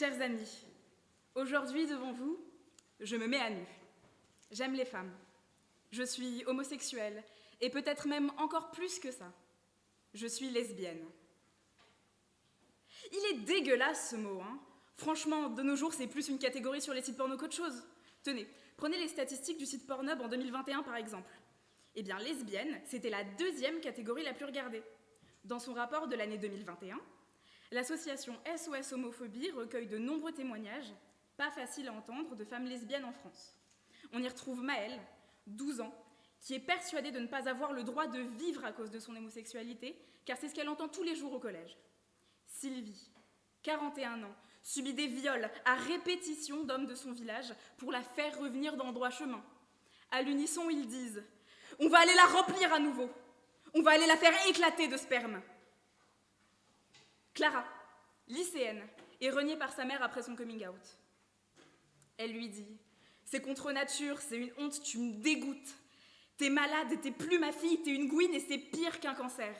Chers amis, aujourd'hui devant vous, je me mets à nu. J'aime les femmes. Je suis homosexuelle, et peut-être même encore plus que ça. Je suis lesbienne. Il est dégueulasse ce mot, hein. Franchement, de nos jours, c'est plus une catégorie sur les sites porno qu'autre chose. Tenez, prenez les statistiques du site Pornhub en 2021 par exemple. Eh bien, lesbienne, c'était la deuxième catégorie la plus regardée. Dans son rapport de l'année 2021, l'association SOS Homophobie recueille de nombreux témoignages, pas faciles à entendre, de femmes lesbiennes en France. On y retrouve Maëlle, 12 ans, qui est persuadée de ne pas avoir le droit de vivre à cause de son homosexualité, car c'est ce qu'elle entend tous les jours au collège. Sylvie, 41 ans, subit des viols à répétition d'hommes de son village pour la faire revenir dans le droit chemin. À l'unisson, ils disent « On va aller la remplir à nouveau. On va aller la faire éclater de sperme. » Clara, lycéenne, est reniée par sa mère après son coming out. Elle lui dit « C'est contre nature, c'est une honte, tu me dégoûtes. T'es malade et t'es plus ma fille, t'es une gouine et c'est pire qu'un cancer. »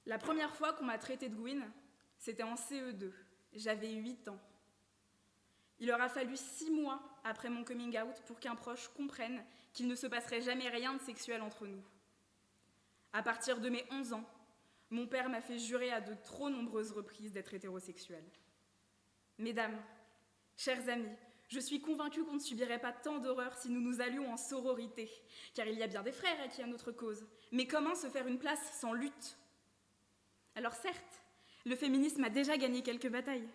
La première fois qu'on m'a traitée de gouine, c'était en CE2. J'avais 8 ans. Il aura fallu 6 mois après mon coming out pour qu'un proche comprenne qu'il ne se passerait jamais rien de sexuel entre nous. À partir de mes 11 ans, mon père m'a fait jurer à de trop nombreuses reprises d'être hétérosexuel. Mesdames, chers amis, je suis convaincue qu'on ne subirait pas tant d'horreurs si nous nous allions en sororité, car il y a bien des frères acquis à notre cause. Mais comment se faire une place sans lutte ? Alors certes, le féminisme a déjà gagné quelques batailles.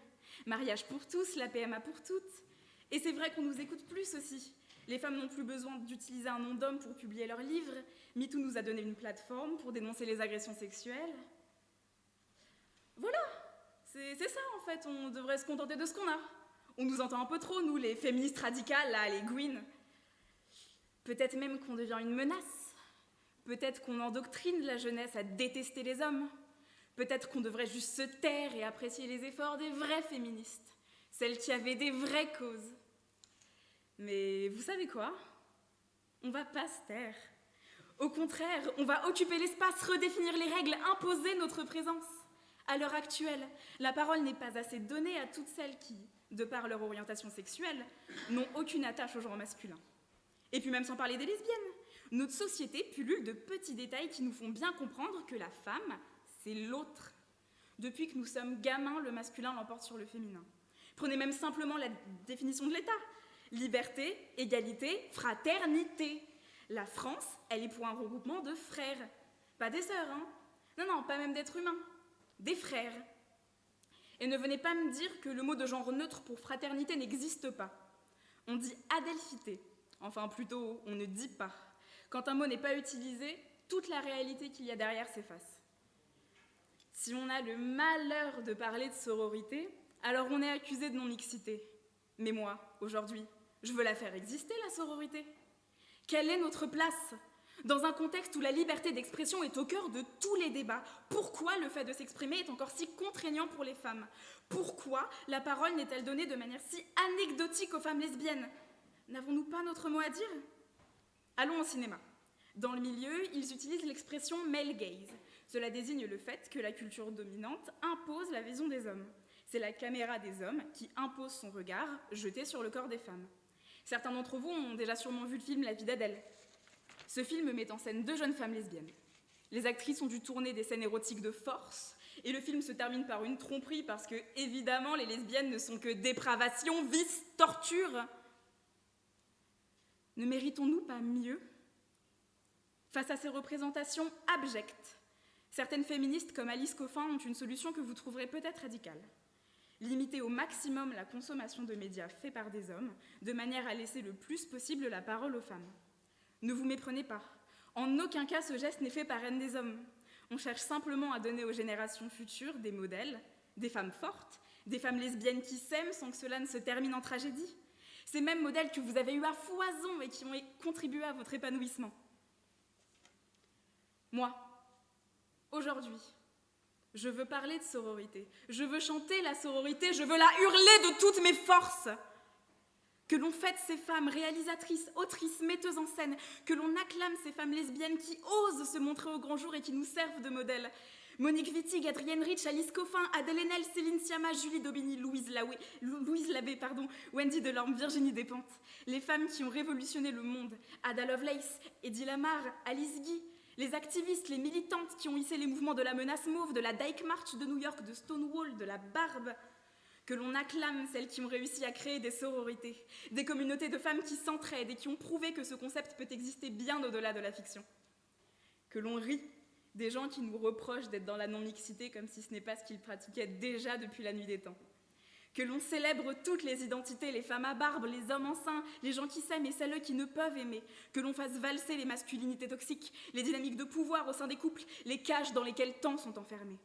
Mariage pour tous, la PMA pour toutes. Et c'est vrai qu'on nous écoute plus aussi. Les femmes n'ont plus besoin d'utiliser un nom d'homme pour publier leurs livres. MeToo nous a donné une plateforme pour dénoncer les agressions sexuelles. Voilà, c'est ça en fait, on devrait se contenter de ce qu'on a. On nous entend un peu trop, nous, les féministes radicales, là, les gouines. Peut-être même qu'on devient une menace. Peut-être qu'on endoctrine la jeunesse à détester les hommes. Peut-être qu'on devrait juste se taire et apprécier les efforts des vraies féministes, celles qui avaient des vraies causes. Mais vous savez quoi ? On va pas se taire. Au contraire, on va occuper l'espace, redéfinir les règles, imposer notre présence. À l'heure actuelle, la parole n'est pas assez donnée à toutes celles qui, de par leur orientation sexuelle, n'ont aucune attache au genre masculin. Et puis même sans parler des lesbiennes, notre société pullule de petits détails qui nous font bien comprendre que la femme, c'est l'autre. Depuis que nous sommes gamins, le masculin l'emporte sur le féminin. Prenez même simplement la définition de l'État. Liberté, égalité, fraternité. La France, elle est pour un regroupement de frères. Pas des sœurs, hein. Non, pas même d'êtres humains. Des frères. Et ne venez pas me dire que le mot de genre neutre pour fraternité n'existe pas. On dit adelphité. Enfin, plutôt, on ne dit pas. Quand un mot n'est pas utilisé, toute la réalité qu'il y a derrière s'efface. Si on a le malheur de parler de sororité, alors on est accusé de non-mixité. Mais moi, aujourd'hui, je veux la faire exister, la sororité. Quelle est notre place ? Dans un contexte où la liberté d'expression est au cœur de tous les débats, pourquoi le fait de s'exprimer est encore si contraignant pour les femmes ? Pourquoi la parole n'est-elle donnée de manière si anecdotique aux femmes lesbiennes ? N'avons-nous pas notre mot à dire ? Allons au cinéma. Dans le milieu, ils utilisent l'expression « male gaze ». Cela désigne le fait que la culture dominante impose la vision des hommes. C'est la caméra des hommes qui impose son regard jeté sur le corps des femmes. Certains d'entre vous ont déjà sûrement vu le film La vie d'Adèle. Ce film met en scène 2 jeunes femmes lesbiennes. Les actrices ont dû tourner des scènes érotiques de force, et le film se termine par une tromperie parce que, évidemment, les lesbiennes ne sont que dépravation, vice, torture. Ne méritons-nous pas mieux ? Face à ces représentations abjectes, certaines féministes comme Alice Coffin ont une solution que vous trouverez peut-être radicale. Limiter au maximum la consommation de médias faits par des hommes, de manière à laisser le plus possible la parole aux femmes. Ne vous méprenez pas, en aucun cas ce geste n'est fait par haine des hommes. On cherche simplement à donner aux générations futures des modèles, des femmes fortes, des femmes lesbiennes qui s'aiment sans que cela ne se termine en tragédie. Ces mêmes modèles que vous avez eus à foison et qui ont contribué à votre épanouissement. Moi, aujourd'hui, je veux parler de sororité, je veux chanter la sororité, je veux la hurler de toutes mes forces. Que l'on fête ces femmes réalisatrices, autrices, metteuses en scène, que l'on acclame ces femmes lesbiennes qui osent se montrer au grand jour et qui nous servent de modèle. Monique Wittig, Adrienne Rich, Alice Coffin, Adèle Haenel, Céline Sciamma, Julie Daubigny, Louise Labbé, Wendy Delorme, Virginie Despentes. Les femmes qui ont révolutionné le monde. Ada Lovelace, Eddie Lamar, Alice Guy. Les activistes, les militantes qui ont hissé les mouvements de la menace mauve, de la Dyke March de New York, de Stonewall, de la Barbe. Que l'on acclame celles qui ont réussi à créer des sororités, des communautés de femmes qui s'entraident et qui ont prouvé que ce concept peut exister bien au-delà de la fiction. Que l'on rit des gens qui nous reprochent d'être dans la non-mixité comme si ce n'est pas ce qu'ils pratiquaient déjà depuis la nuit des temps. Que l'on célèbre toutes les identités, les femmes à barbe, les hommes enceints, les gens qui s'aiment et celles qui ne peuvent aimer. Que l'on fasse valser les masculinités toxiques, les dynamiques de pouvoir au sein des couples, les cages dans lesquelles tant sont enfermés.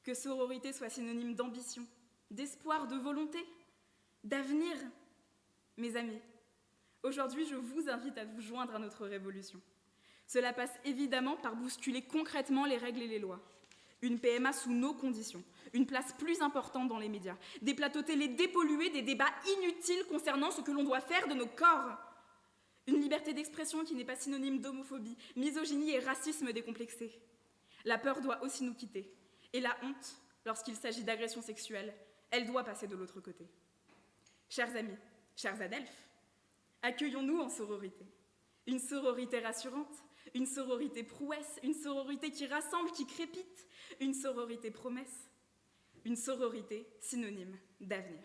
Que sororité soit synonyme d'ambition, d'espoir, de volonté, d'avenir. Mes amis, aujourd'hui, je vous invite à vous joindre à notre révolution. Cela passe évidemment par bousculer concrètement les règles et les lois. Une PMA sous nos conditions, une place plus importante dans les médias, des plateaux télé dépollués, des débats inutiles concernant ce que l'on doit faire de nos corps. Une liberté d'expression qui n'est pas synonyme d'homophobie, misogynie et racisme décomplexé. La peur doit aussi nous quitter. Et la honte, lorsqu'il s'agit d'agression sexuelle, elle doit passer de l'autre côté. Chers amis, chers adelphes, accueillons-nous en sororité. Une sororité rassurante, une sororité prouesse, une sororité qui rassemble, qui crépite, une sororité promesse, une sororité synonyme d'avenir.